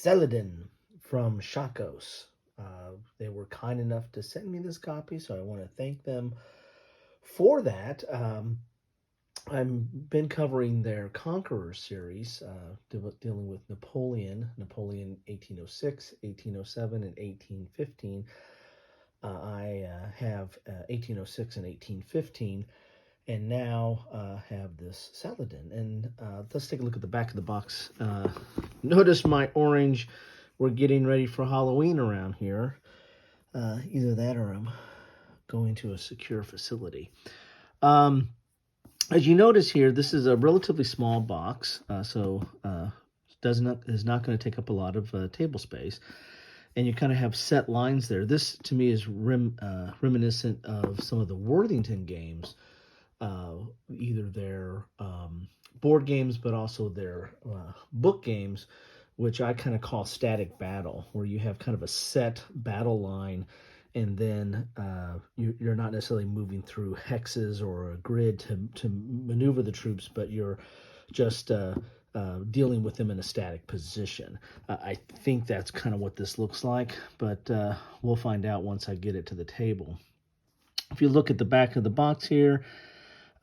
Saladin from Shakos. They were kind enough to send me this copy, so I want to thank them for that. I've been covering their Conqueror series, dealing with Napoleon 1806, 1807, and 1815. I have 1806 and 1815, and now have this Saladin. And let's take a look at the back of the box. Notice my orange. We're getting ready for Halloween around here. Either that or I'm going to a secure facility. As you notice here, this is a relatively small box, so is not going to take up a lot of table space. And you kind of have set lines there. This, to me, is reminiscent of some of the Worthington games, either their board games, but also their book games, which I kind of call static battle, where you have kind of a set battle line, and then you're not necessarily moving through hexes or a grid to maneuver the troops, but you're just dealing with them in a static position. I think that's kind of what this looks like, but we'll find out once I get it to the table. If you look at the back of the box here,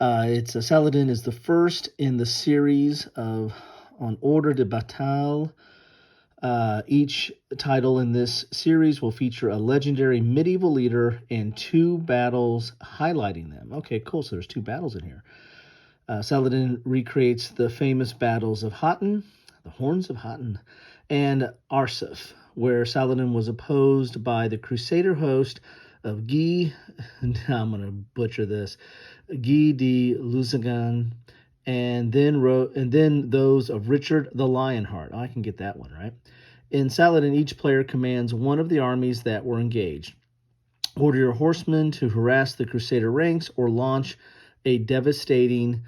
Saladin is the first in the series of En Ordre de Bataille. Each title in this series will feature a legendary medieval leader and 2 battles highlighting them. Okay, cool. So there's 2 battles in here. Saladin recreates the famous battles of Hattin, the Horns of Hattin, and Arsulf, where Saladin was opposed by the Crusader host of Guy, I'm going to butcher this, Guy de Lusignan, and then those of Richard the Lionheart. Oh, I can get that one, right? In Saladin, each player commands one of the armies that were engaged. Order your horsemen to harass the Crusader ranks or launch a devastating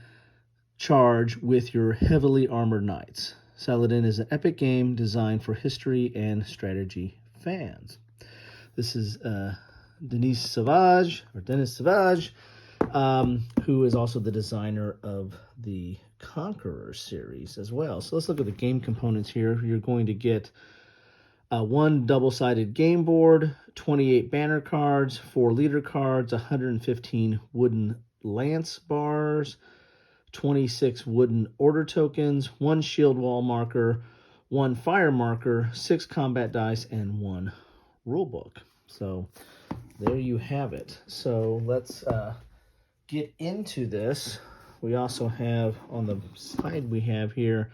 charge with your heavily armored knights. Saladin is an epic game designed for history and strategy fans. This is Denis Sauvage, who is also the designer of the Conqueror series as well. So let's look at the game components here. You're going to get 1 double-sided game board, 28 banner cards, 4 leader cards, 115 wooden lance bars, 26 wooden order tokens, 1 shield wall marker, 1 fire marker, 6 combat dice, and 1 rule book. So there you have it. So let's get into this. We also have on the side, we have here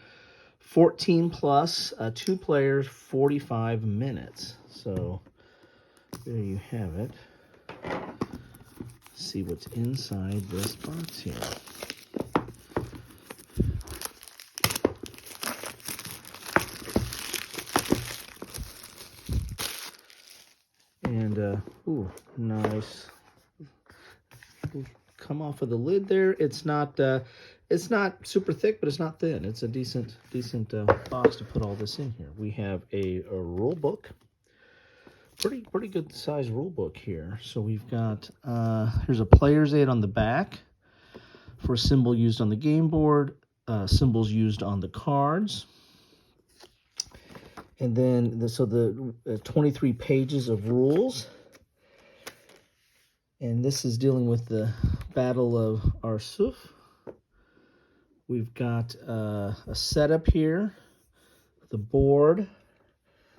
14 plus, 2 players, 45 minutes. So there you have it. Let's see what's inside this box here. And, ooh, nice. Come off of the lid there. It's not super thick, but it's not thin. It's a decent box to put all this in here. We have a rule book. Pretty good size rule book here. So we've got, here's a player's aid on the back for a symbol used on the game board, symbols used on the cards. And then, the 23 pages of rules. And this is dealing with the Battle of Arsulf. We've got a setup here, the board.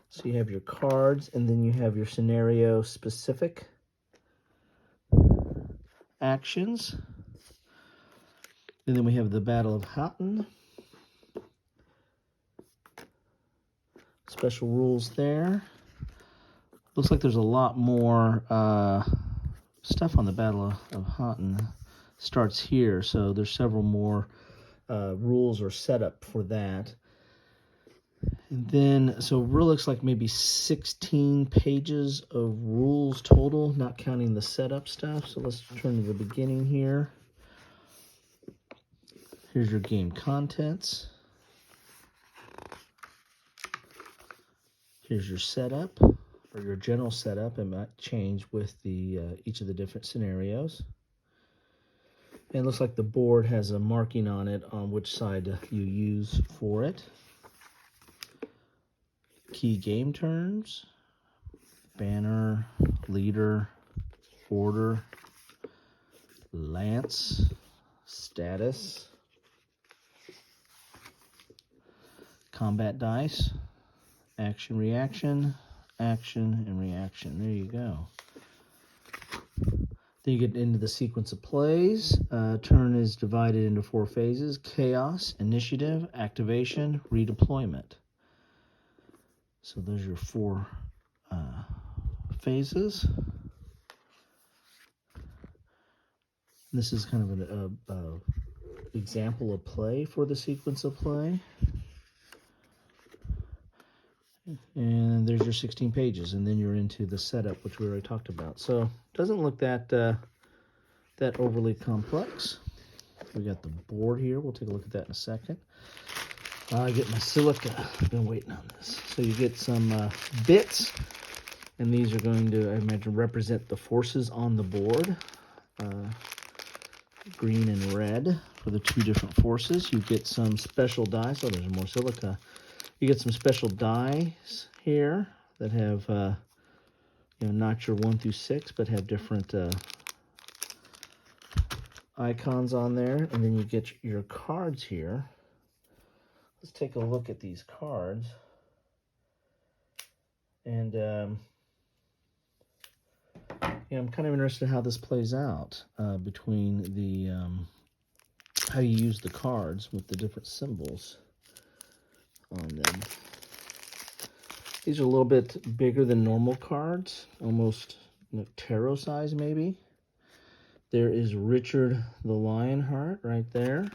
So you have your cards, and then you have your scenario-specific actions. And then we have the Battle of Hattin. Special rules there. Looks like there's a lot more stuff on the Battle of Hattin. Starts here, so there's several more rules or setup for that. And then, so it really looks like maybe 16 pages of rules total, not counting the setup stuff. So let's turn to the beginning here. Here's your game contents. Here's your setup, or your general setup. It might change with the each of the different scenarios. And it looks like the board has a marking on it on which side you use for it. key game terms, banner, leader, order, lance, status, combat dice, action, reaction, action, and reaction. There you go. Then you get into the sequence of plays. Turn is divided into 4 phases: chaos, initiative, activation, redeployment. So those are your 4 phases. This is kind of an example of play for the sequence of play. And there's your 16 pages, and then you're into the setup, which we already talked about. So it doesn't look that that overly complex. We got the board here. We'll take a look at that in a second. I get my silica. I've been waiting on this. So you get some bits, and these are going to, I imagine, represent the forces on the board. Green and red for the 2 different forces. You get some special dice. Oh, there's more silica. You get some special dice here that have, not your 1 through 6, but have different icons on there. And then you get your cards here. Let's take a look at these cards. And I'm kind of interested in how this plays out between the how you use the cards with the different symbols on them. These are a little bit bigger than normal cards, almost tarot size maybe. There is Richard the Lionheart right there.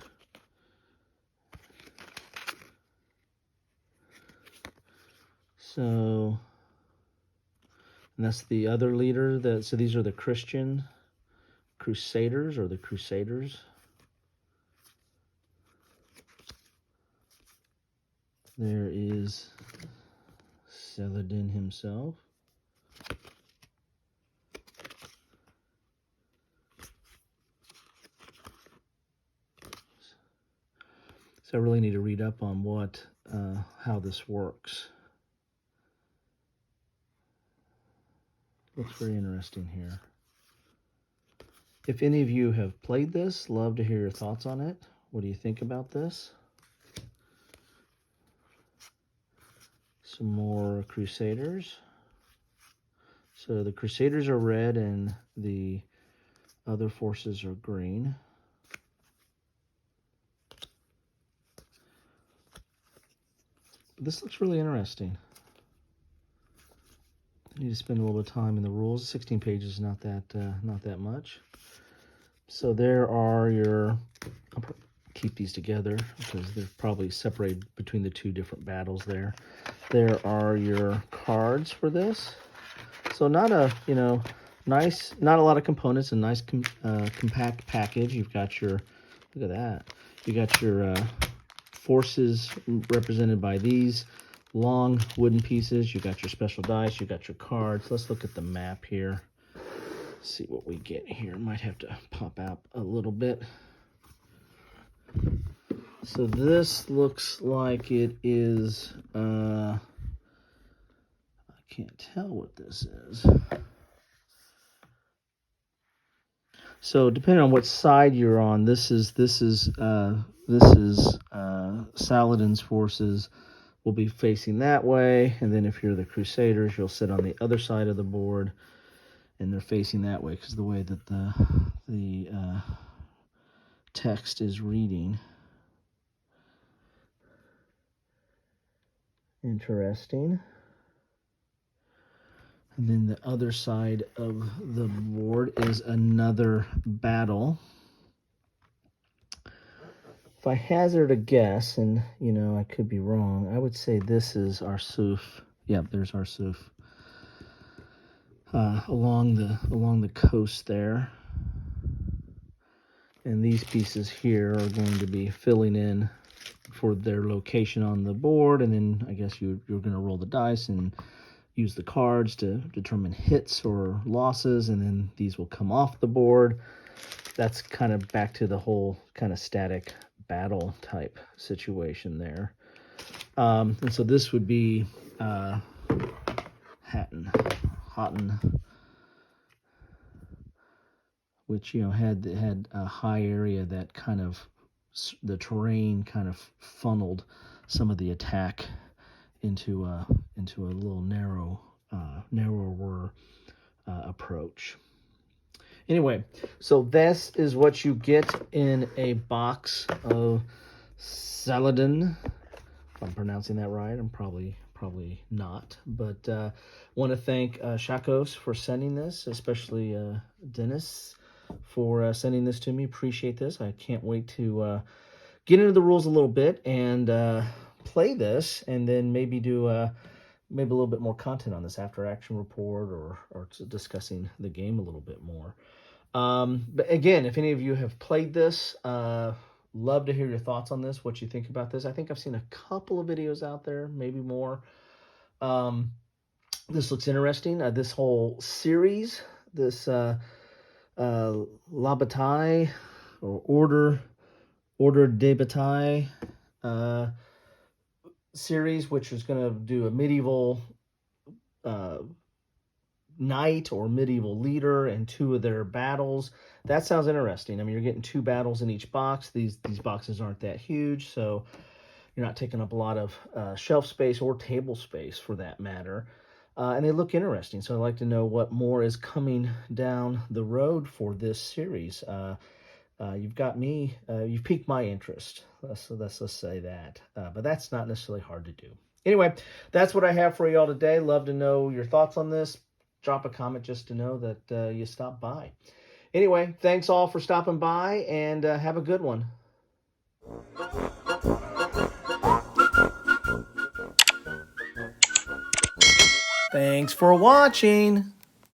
So, and that's the other leader. So these are the Christian Crusaders, or the Crusaders. There is Saladin himself. So I really need to read up on how this works. Looks very interesting here. If any of you have played this, love to hear your thoughts on it. What do you think about this? Some more Crusaders. So the Crusaders are red and the other forces are green. This looks really interesting. I need to spend a little bit of time in the rules. 16 pages, not that much. So there are your, I'll keep these together because they're probably separated between the 2 different battles there. There are your cards for this. So not a, nice, not a lot of components, a nice compact package. You've got your, look at that. You got your forces represented by these long wooden pieces. You got your special dice. You got your cards. Let's look at the map here. See what we get here. Might have to pop out a little bit. So this looks like it is, I can't tell what this is. So depending on what side you're on, this is Saladin's forces will be facing that way, and then if you're the Crusaders, you'll sit on the other side of the board, and they're facing that way because the way that the text is reading. Interesting. And then the other side of the board is another battle. If I hazard a guess, and I could be wrong, I would say this is Arsulf. Yep, there's Arsulf. Along the coast there. And these pieces here are going to be filling in for their location on the board, and then I guess you're going to roll the dice and use the cards to determine hits or losses, and then these will come off the board. That's kind of back to the whole kind of static battle type situation there. And so this would be Hattin, which had a high area that kind of the terrain kind of funneled some of the attack into a little narrower approach. Anyway, so this is what you get in a box of Saladin. If I'm pronouncing that right, I'm probably not. But want to thank Shakos for sending this, especially Denis for sending this to me. Appreciate this. I can't wait to get into the rules a little bit and play this, and then maybe do maybe a little bit more content on this after action report or discussing the game a little bit more. But again, if any of you have played this, love to hear your thoughts on this, what you think about this. I think I've seen a couple of videos out there, maybe more. This looks interesting. This whole series, this La Bataille or Ordre de Bataille series, which is going to do a medieval knight or medieval leader and 2 of their battles. That sounds interesting. I mean, you're getting 2 battles in each box. These boxes aren't that huge, so you're not taking up a lot of shelf space or table space for that matter. And they look interesting, so I'd like to know what more is coming down the road for this series. You've got me, you've piqued my interest. Let's say that. But that's not necessarily hard to do. Anyway, that's what I have for you all today. Love to know your thoughts on this. Drop a comment just to know that you stopped by. Anyway, thanks all for stopping by, and have a good one. Thanks for watching.